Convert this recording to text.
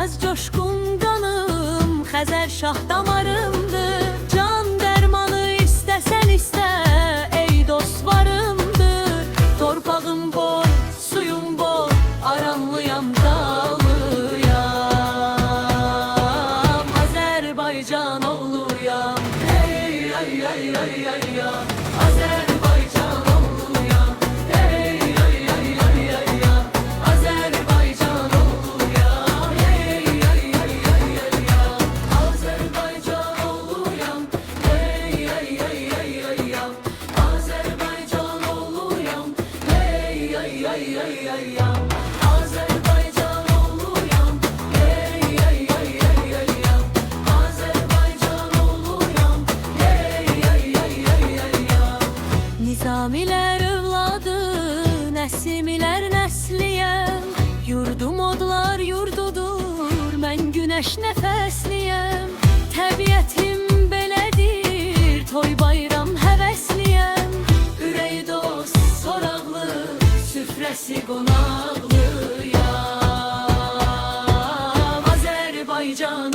sönməz coşqun qanım, Xəzər şah damarımdır. Can dərmanı istəsən istə, ey dost varımdır. Torpağım bol, suyum bol, aranlıyam dağlıyam, Azərbaycan oğluyam. Ey ay ay ay ay ya, Azərbaycan oğluyam. Ey ay ay ay ay ya, Azərbaycan oğluyam. Ey ay ay ay ay ya, Azərbaycan oğluyam. Ey ay ay ay ay ya, Azərbaycan oğluyam. Ey ay ay ay ay ya, Azərbaycan oğluyam. Ey ay ay ay ay ya, Azərbaycan oğluyam. Ey ay ay ay ay ya. Nizamilər övladı, Nəsimilər nəsliyəm. Yurdum odlar yurdudur, mən günəş nəfəsliyəm. Təbiətim belədir, toy bayram həvəsliyəm. Ürəyi dost, soraqlı, süfrəsi qonaqlıyam, Azərbaycan